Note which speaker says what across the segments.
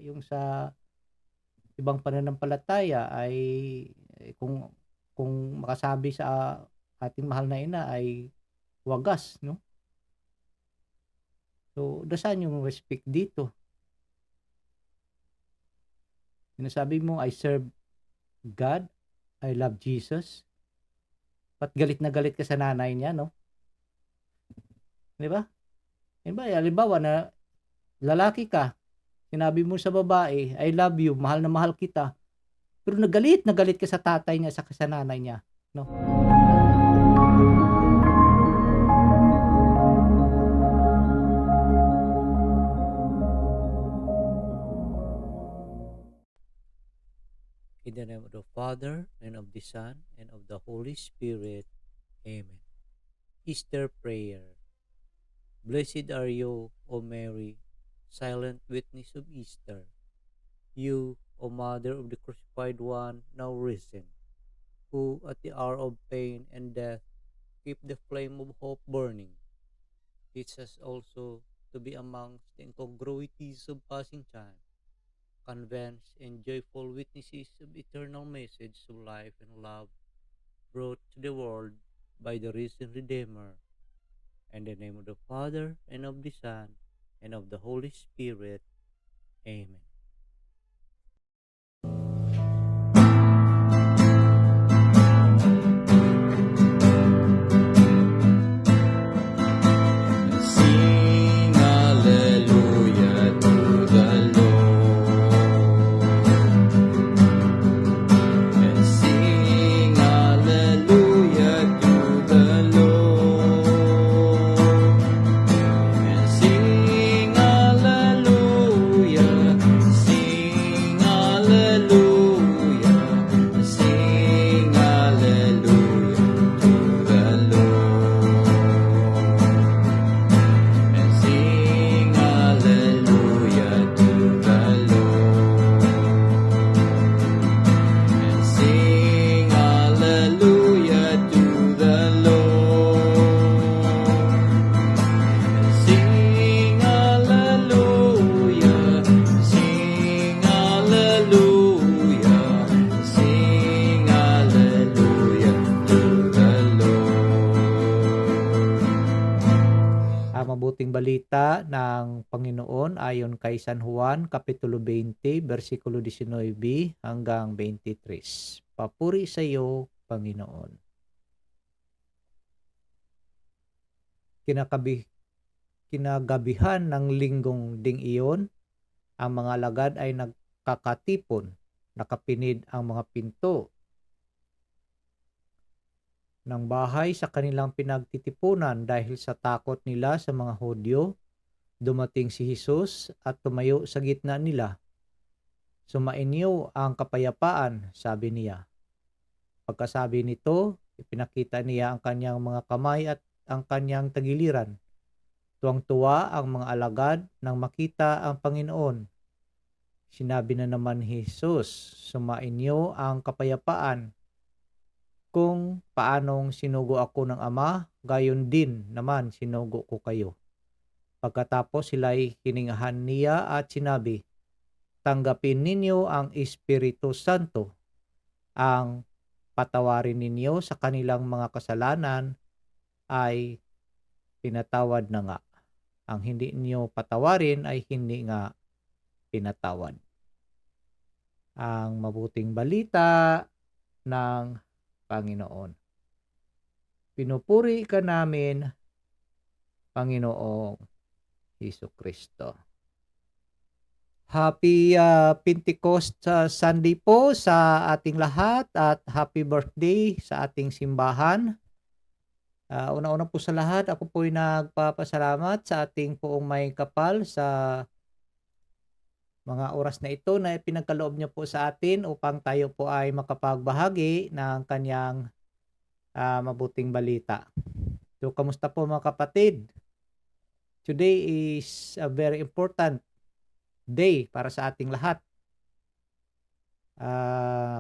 Speaker 1: yung sa ibang pananampalataya ay kung makasabi sa ating mahal na ina ay wagas 'no. So, nasaan yung respect dito? Sinasabi mo, "I serve God, I love Jesus." Ba't galit na galit ka sa nanay niya 'no, 'di ba? 'Di ba, halimbawa na lalaki ka, sinabi mo sa babae, "I love you, mahal na mahal kita." Pero na galit ka sa tatay niya saka sa nanay niya 'no.
Speaker 2: In the name of the Father, and of the Son, and of the Holy Spirit. Amen. Easter Prayer. Blessed are you, O Mary, silent witness of Easter. You, O Mother of the Crucified One, now risen, who at the hour of pain and death keep the flame of hope burning. Teach us also to be amongst the incongruities of passing time, convinced and joyful witnesses of eternal message of life and love brought to the world by the risen Redeemer. In the name of the Father, and of the Son, and of the Holy Spirit. Amen.
Speaker 3: Sing hallelujah to the Lord, and sing hallelujah to the Lord, and sing hallelujah, sing hallelujah, sing hallelujah to the Lord. And sing hallelujah to the Lord. And sing hallelujah to the Lord. And sing hallelujah, sing hallelujah, sing hallelujah to the Lord.
Speaker 1: Ang mabuting balita ng Panginoon ayon kay San Juan kapitulo 20 bersikulo 19 hanggang 23. Papuri sa iyo, Panginoon. Kinagabihan ng linggong ding iyon, ang mga alagad ay nagkakatipon, nakapinid ang mga pinto ng bahay sa kanilang pinagtitipunan dahil sa takot nila sa mga Hudyo. Dumating si Jesus at tumayo sa gitna nila. "Sumainyo ang kapayapaan," sabi niya. Pagkasabi nito, ipinakita niya ang kanyang mga kamay at ang kanyang tagiliran. Tuwang-tuwa ang mga alagad nang makita ang Panginoon. Sinabi na naman ni Jesus, "Sumainyo ang kapayapaan. Kung paanong sinugo ako ng Ama, gayon din naman sinugo ko kayo." Pagkatapos sila'y hiningahan niya at sinabi, "Tanggapin ninyo ang Espiritu Santo. Ang patawarin ninyo sa kanilang mga kasalanan ay pinatawad na nga. Ang hindi niyo patawarin ay hindi nga pinatawad." Ang mabuting balita ng Panginoon. Pinupuri ka namin, Panginoong Hesukristo. Happy Pentecost Sunday po sa ating lahat at happy birthday sa ating simbahan. Una-una po sa lahat, ako po'y nagpapasalamat sa ating poong may kapal sa mga oras na ito na ipinagkaloob niyo po sa atin upang tayo po ay makapagbahagi ng kanyang mabuting balita. So, kamusta po mga kapatid? Today is a very important day para sa ating lahat.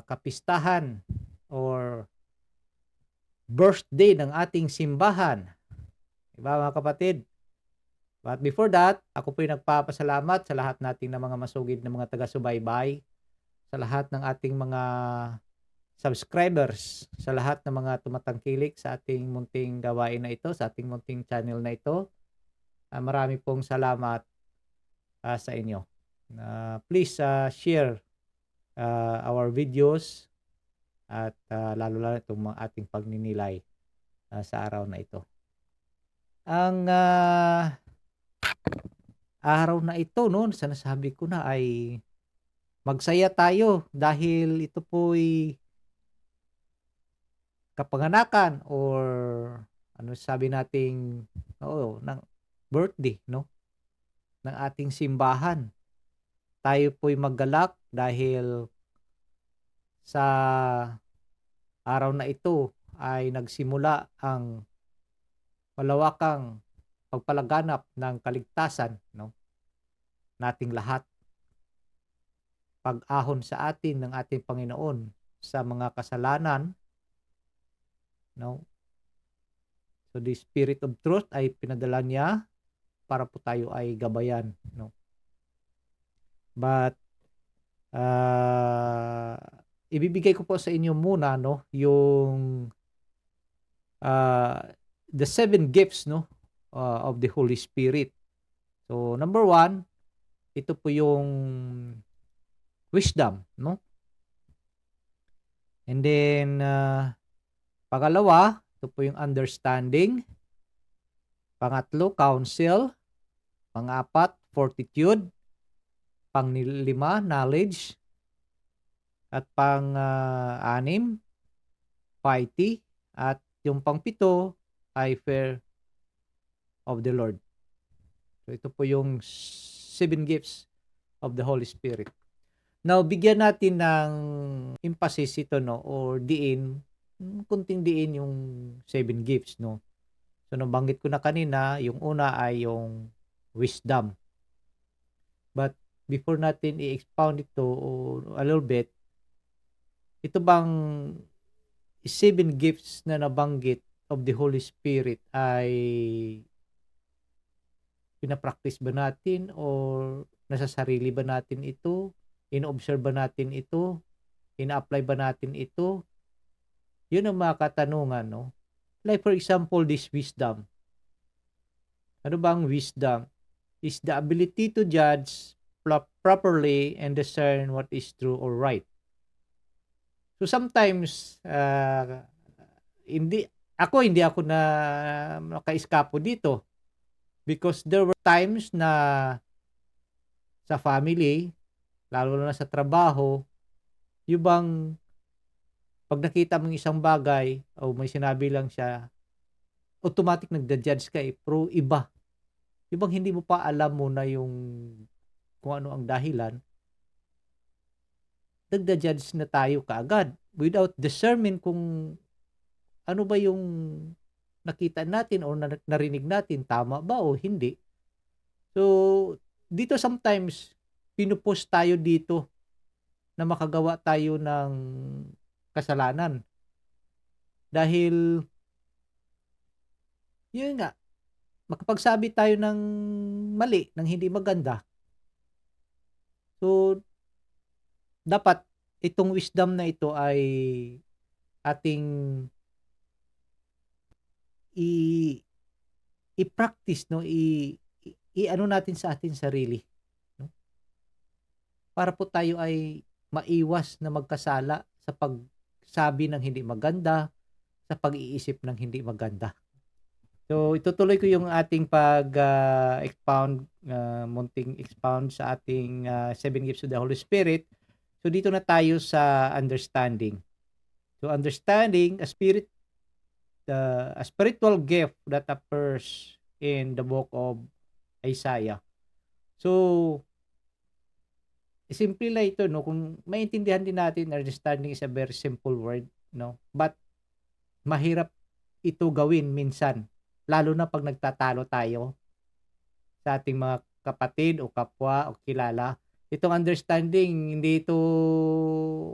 Speaker 1: Kapistahan or birthday ng ating simbahan. Diba mga kapatid? But before that, ako po'y nagpapasalamat sa lahat nating na mga masugid na mga taga-subaybay, sa lahat ng ating mga subscribers, sa lahat ng mga tumatangkilik sa ating munting gawain na ito, sa ating munting channel na ito. Marami pong salamat sa inyo. Please share our videos at lalo-lalo itong mga ating pagninilay sa araw na ito. Ang araw na ito, no, sa nasabi ko na ay magsaya tayo dahil ito po'y kapanganakan or ano sabi nating ng birthday, no, ng ating simbahan. Tayo po'y maggalak dahil sa araw na ito ay nagsimula ang malawakang pagpalaganap ng kaligtasan, no, nating lahat. Pag-ahon sa atin ng ating Panginoon sa mga kasalanan, no. So the Spirit of Truth ay pinadala niya para po tayo ay gabayan, no. But ibibigay ko po sa inyo muna, no, yung the 7 gifts, no, of the Holy Spirit. So number 1, ito po yung wisdom, no? And then pangalawa, ito po yung understanding. Pangatlo, counsel. Pang-apat, fortitude. Pang-lima, knowledge. At pang-anim, piety. At yung pang-pito ay fear of the Lord. So ito po yung 7 gifts of the Holy Spirit. Now, bigyan natin ng emphasis ito, no, or diin, kunting diin yung 7 gifts, no. So nabanggit ko na kanina, yung una ay yung wisdom. But before natin i-expound ito a little bit, ito bang 7 gifts na nabanggit of the Holy Spirit ay pinapractice ba natin or nasa sarili ba natin ito? Ino-observe ba natin ito? Ina-apply ba natin ito? Yun ang mga katanungan, no? Like for example, this wisdom. Ano ba ang wisdom? Is the ability to judge properly and discern what is true or right. So sometimes, hindi ako na nakaiskapo dito because there were times na sa family, lalo na sa trabaho, yung bang pag nakita mong isang bagay o may sinabi lang siya, automatic nagda-judge ka pro iba. Yung bang hindi mo pa alam mo na yung kung ano ang dahilan, nagda-judge na tayo kaagad without discernment kung ano ba yung nakita natin o narinig natin, tama ba o hindi. So, dito sometimes, pinupush tayo dito na makagawa tayo ng kasalanan. Dahil, yun nga, makapagsabi tayo ng mali, ng hindi maganda. So, dapat itong wisdom na ito ay ating i-practice, no, i-ano natin sa ating sarili, no? Para po tayo ay maiwas na magkasala sa pagsabi ng hindi maganda, sa pag-iisip ng hindi maganda. So itutuloy ko yung ating expound, munting expound sa ating 7 gifts of the Holy Spirit. So dito na tayo sa understanding. So understanding a spiritual gift that appears in the book of Isaiah. So, simple lang ito, no? Kung maintindihan din natin, understanding is a very simple word, no? But, mahirap ito gawin minsan. Lalo na pag nagtatalo tayo sa ating mga kapatid o kapwa o kilala. Itong understanding, hindi ito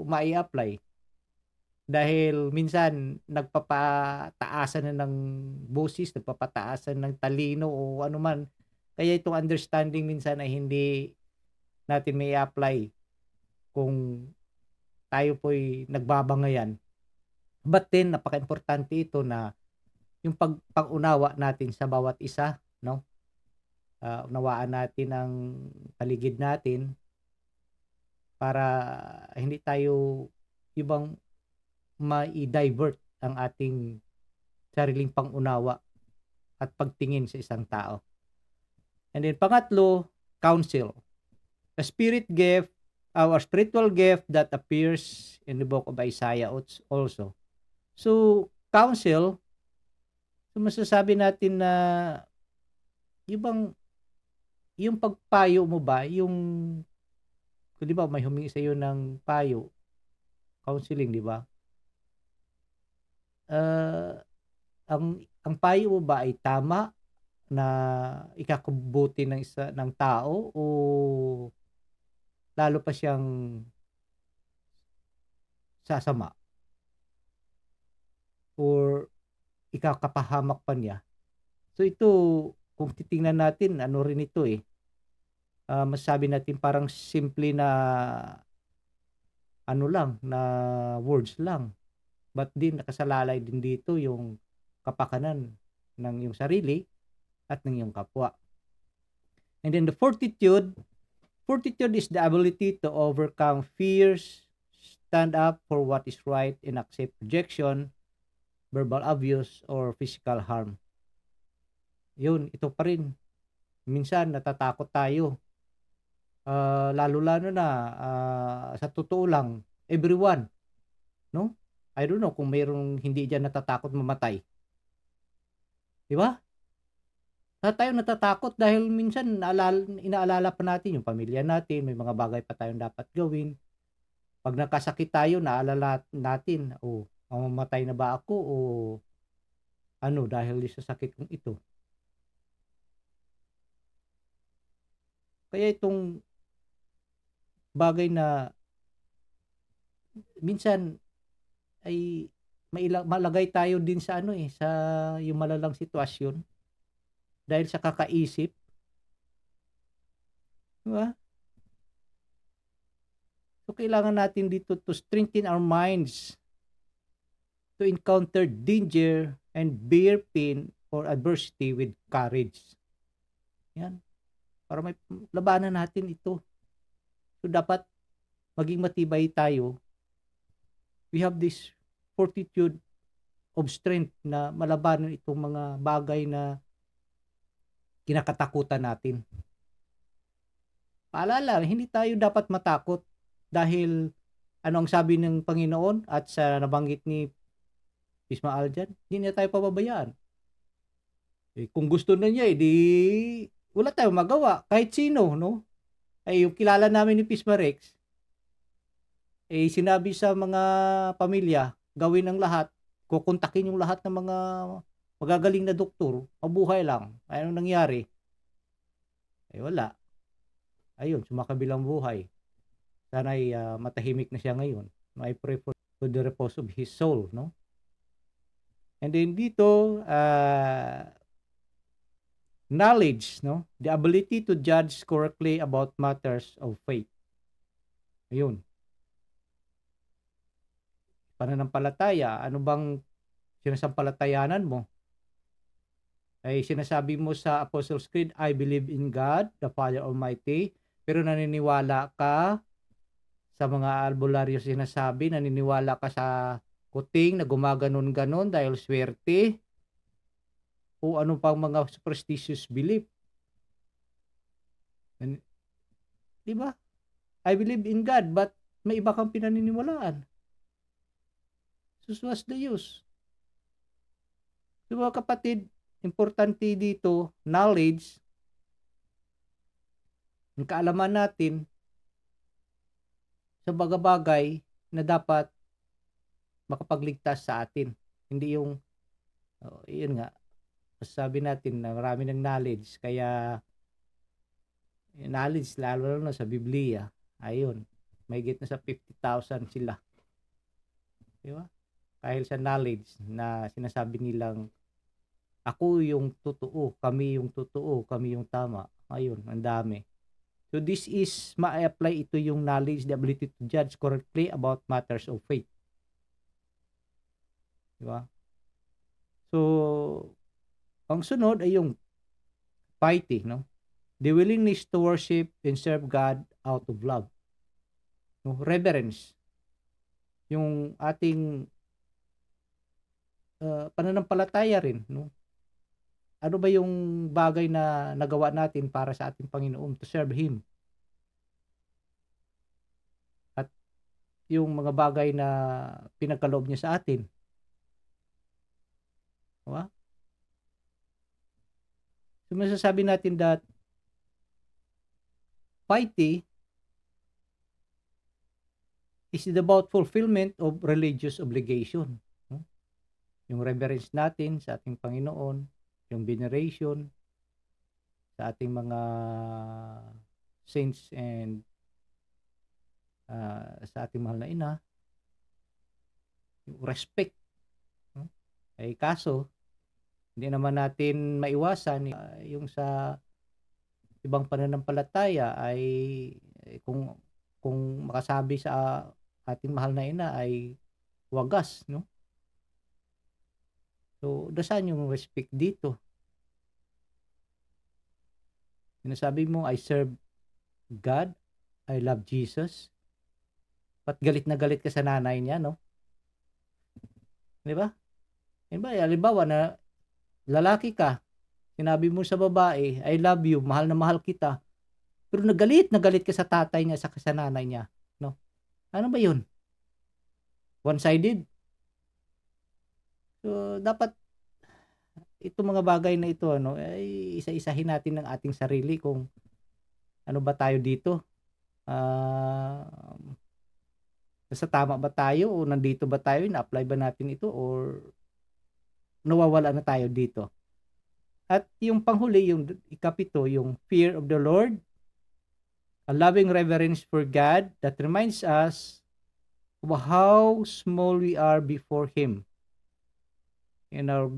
Speaker 1: mai-apply. Dahil minsan nagpapataasan na ng boses, nagpapataasan ng talino o ano man Kaya itong understanding minsan ay hindi natin may apply kung tayo po'y nagbabangayan. But then, napaka-importante ito na yung pang-unawa natin sa bawat isa, no? Unawaan natin ang paligid natin para hindi tayo ibang mai-divert ang ating sariling pang-unawa at pagtingin sa isang tao. And then pangatlo, counsel. A spirit gift, our spiritual gift that appears in the book of Isaiah also. So, counsel, so masasabi natin na yung pagpayo mo ba, yung, di ba, may humingi sa iyo ng payo, counseling, di ba? Ang payo mo ba ay tama na ikakabuti ng tao o lalo pa siyang sasama or ikakapahamak pa niya? So ito, kung titingnan natin, ano rin ito masasabi natin parang simple na ano lang, na words lang. But din nakasalalay din dito yung kapakanan ng iyong sarili at ng iyong kapwa. And then the fortitude is the ability to overcome fears, stand up for what is right, and accept rejection, verbal abuse, or physical harm. Yun, ito pa rin. Minsan natatakot tayo. Lalo-lalo na sa totoo lang, everyone, no? I don't know kung mayroong hindi diyan natatakot mamatay. Di ba? Tayo natatakot dahil minsan inaalala pa natin yung pamilya natin, may mga bagay pa tayong dapat gawin. Pag nakasakit tayo, naalala natin, mamamatay na ba ako o ano dahil sa sakit kong ito. Kaya itong bagay na minsan ay malagay tayo din sa sa yung malalang sitwasyon dahil sa kakaisip. Diba? So kailangan natin dito to strengthen our minds to encounter danger and bear pain or adversity with courage. Yan. Para may labanan natin ito. So dapat maging matibay tayo. We have this fortitude of strength na malabanan itong mga bagay na kinakatakutan natin. Paalala, hindi tayo dapat matakot dahil ano ang sabi ng Panginoon at sa nabanggit ni Ismael dyan, hindi na tayo pababayaan. Kung gusto na niya, di wala tayong magawa. Kahit sino, no? Ay, yung kilala namin ni Pisma Rex, sinabi sa mga pamilya, gawin ang lahat, kukontakin yung lahat ng mga magagaling na doktor, mabuhay lang. Anong nangyari? Wala. Ayun, sumakabilang buhay. Sana'y matahimik na siya ngayon. I pray for the repose of his soul, no? And then dito, knowledge, no? The ability to judge correctly about matters of faith. Ayun. Pananampalataya, ano bang sinasampalatayanan mo? Ay sinasabi mo sa Apostles' Creed, I believe in God, the Father Almighty, pero naniniwala ka sa mga albularyo sinasabi, naniniwala ka sa kuting na gumaganon-ganon dahil swerte, o ano pang mga superstitious belief. Di ba? I believe in God, but may iba kang pinaniniwalaan. What's the use? So mga kapatid, importante dito, knowledge, ang kaalaman natin sa bagay na dapat makapagligtas sa atin. Hindi yung, yun nga, sabi natin na marami ng knowledge, kaya knowledge, lalo na sa Biblia, ayun, may higit na sa 50,000 sila. Di ba? Dahil sa knowledge na sinasabi nilang Ako yung totoo, kami yung totoo, kami yung tama. Ayun, ang dami. So this is ma-apply ito yung knowledge, the ability to judge correctly about matters of faith. Di ba? So, ang sunod ay yung piety, no? The willingness to worship and serve God out of love. No? Reverence. Yung ating pananampalataya rin, no? Ano ba yung bagay na nagawa natin para sa ating Panginoon to serve Him? At yung mga bagay na pinagkaloob niya sa atin. Diba? So masasabi natin that piety is about fulfillment of religious obligation. No? Yung reverence natin sa ating Panginoon, yung veneration sa ating mga saints and sa ating mahal na ina, yung respect. No? Ay kaso, hindi naman natin maiwasan yung sa ibang pananampalataya ay kung makasabi sa ating mahal na ina ay wagas, no? So, nasaan yung respect dito? Sinasabi mo, I serve God, I love Jesus. Pat galit na galit ka sa nanay niya, no? Di ba? Halimbawa na lalaki ka, sinabi mo sa babae, I love you, mahal na mahal kita. Pero na galit ka sa tatay niya, sa nanay niya, no? Ano ba yun? One-sided? So, dapat itong mga bagay na ito, ano, ay isa-isahin natin ng ating sarili kung ano ba tayo dito. Nasa tama ba tayo o nandito ba tayo, na-apply ba natin ito or nawawala na tayo dito. At yung panghuli, yung ikapito, yung fear of the Lord, a loving reverence for God that reminds us of how small we are before Him. And our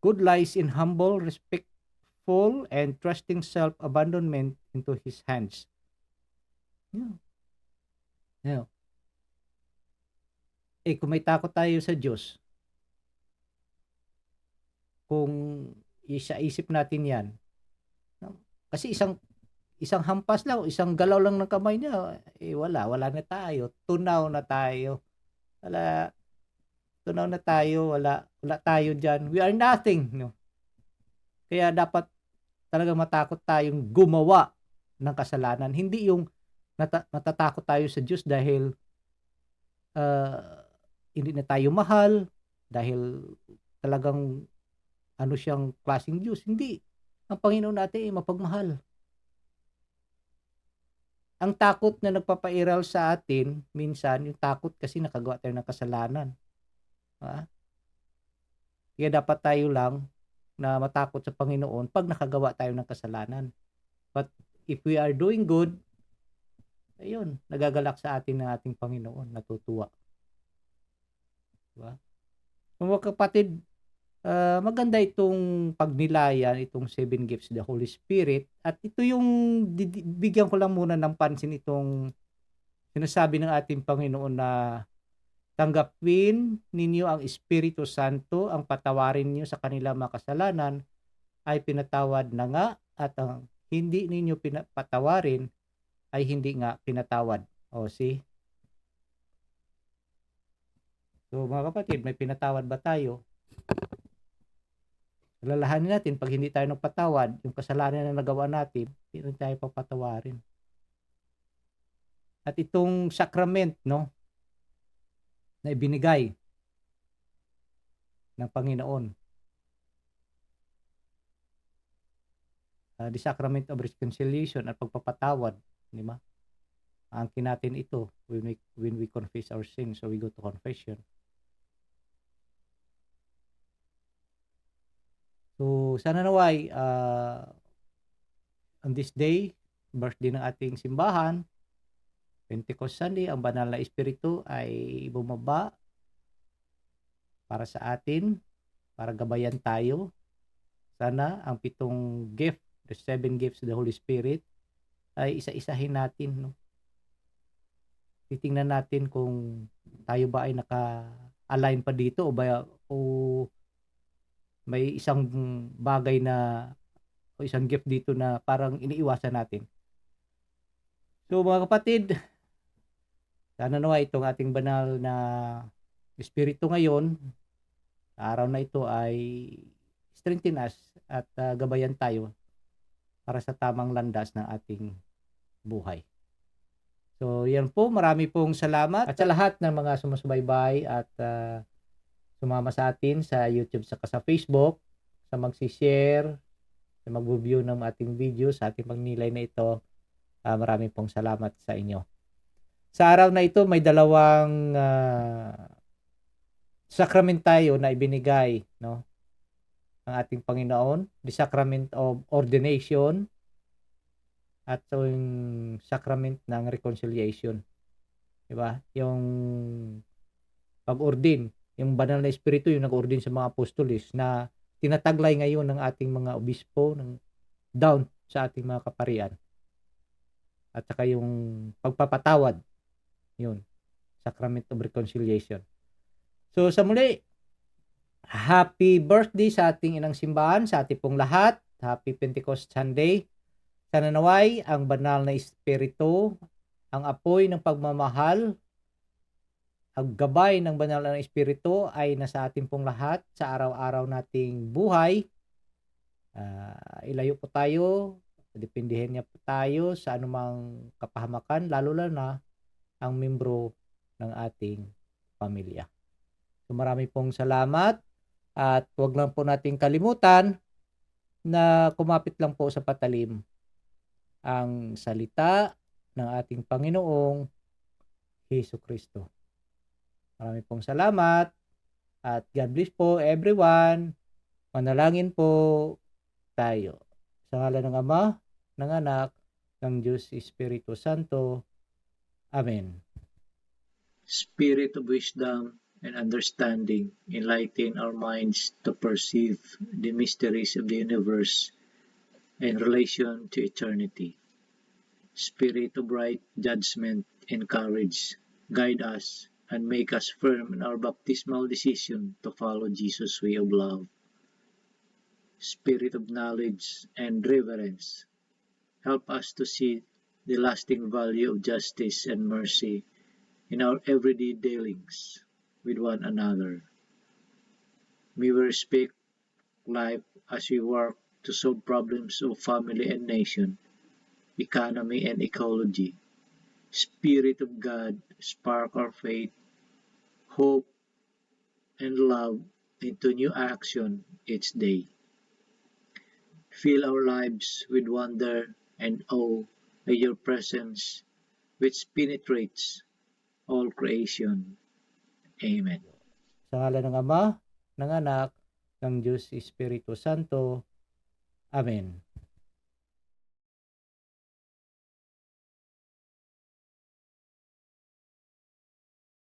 Speaker 1: good lies in humble, respectful, and trusting self-abandonment into His hands. Yeah. Kung may takot tayo sa Diyos, kung isa-isip natin yan, kasi isang hampas lang, isang galaw lang ng kamay niya, wala na tayo, tunaw na tayo. Tunaw na tayo, wala tayo diyan. We are nothing, no. Kaya dapat talaga matakot tayong gumawa ng kasalanan, hindi yung natatakot tayo sa Diyos dahil hindi na tayo mahal, dahil talagang ano siyang klaseng Diyos. Hindi. Ang Panginoon natin ay mapagmahal. Ang takot na nagpapairal sa atin, minsan, yung takot kasi nakagawa tayo ng kasalanan. Kaya dapat tayo lang na matakot sa Panginoon pag nakagawa tayo ng kasalanan. But if we are doing good, ayun, nagagalak sa atin ng ating Panginoon, natutuwa. Diba? Mga kapatid, maganda itong pagnilayan, itong 7 gifts of the Holy Spirit. At ito yung bigyan ko lang muna ng pansin itong sinasabi ng ating Panginoon na tanggapin ninyo ang Espiritu Santo, ang patawarin niyo sa kanilang mga kasalanan ay pinatawad na nga, at ang hindi ninyo patawarin ay hindi nga pinatawad. O see? So mga kapatid, may pinatawad ba tayo? Alalahanin natin, pag hindi tayo nagpatawad, yung kasalanan na nagawa natin, hindi tayo papatawarin. At itong sacrament, no, na ibinigay ng Panginoon, the sacrament of reconciliation at pagpapatawad, di ba? Angkin natin ito when we confess our sins, so we go to confession. So, sana naway, on this day, birthday ng ating simbahan, Pentecost Sunday, ang banal na Espiritu ay bumaba para sa atin, para gabayan tayo. Sana ang 7 gift, the 7 gifts of the Holy Spirit, ay isa-isahin natin, no? Titingnan natin kung tayo ba ay naka-align pa dito o may isang bagay na o isang gift dito na parang iniiwasan natin. So mga kapatid, sana nawa itong ating banal na Espiritu ngayon, sa araw na ito ay strengthen us at gabayan tayo para sa tamang landas ng ating buhay. So yan po, marami pong salamat at sa lahat ng mga sumusubaybay at sumama sa atin sa YouTube saka sa Facebook, sa magsi-share, sa mag-view ng ating video, sa ating pagnilay na ito. Marami pong salamat sa inyo. Sa araw na ito, may dalawang sacrament tayo na ibinigay, no, ng ating Panginoon, the sacrament of ordination at yung sacrament ng reconciliation. Diba? Yung pag-ordin, yung banal na espiritu yung nag-ordin sa mga apostolis na tinataglay ngayon ng ating mga obispo ng down sa ating mga kaparian. At saka yung pagpapatawad, yun, sacrament of reconciliation. So sa muli, happy birthday sa ating inang simbahan, sa ating pong lahat. Happy Pentecost Sunday. Sana naway ang banal na espiritu, ang apoy ng pagmamahal, ang gabay ng banal na espiritu ay nasa ating pong lahat sa araw-araw nating buhay. Ilayo po tayo, dependihin niya po tayo sa anumang kapahamakan, lalo na ang membro ng ating pamilya. So marami pong salamat at huwag lang po nating kalimutan na kumapit lang po sa patalim ang salita ng ating Panginoong Hesukristo. Marami pong salamat at God bless po everyone. Manalangin po tayo. Sa ngalan ng Ama, ng Anak, ng Diyos Espiritu Santo. Amen.
Speaker 3: Spirit of wisdom and understanding, enlighten our minds to perceive the mysteries of the universe in relation to eternity. Spirit of right judgment and courage, guide us and make us firm in our baptismal decision to follow Jesus' way of love. Spirit of knowledge and reverence, help us to see the lasting value of justice and mercy in our everyday dealings with one another. May we respect life as we work to solve problems of family and nation, economy and ecology. Spirit of God, spark our faith, hope, and love into new action each day. Fill our lives with wonder and awe by your presence, which penetrates all creation. Amen.
Speaker 1: Sa ngalan ng Ama, ng Anak, ng Diyos Espiritu Santo. Amen.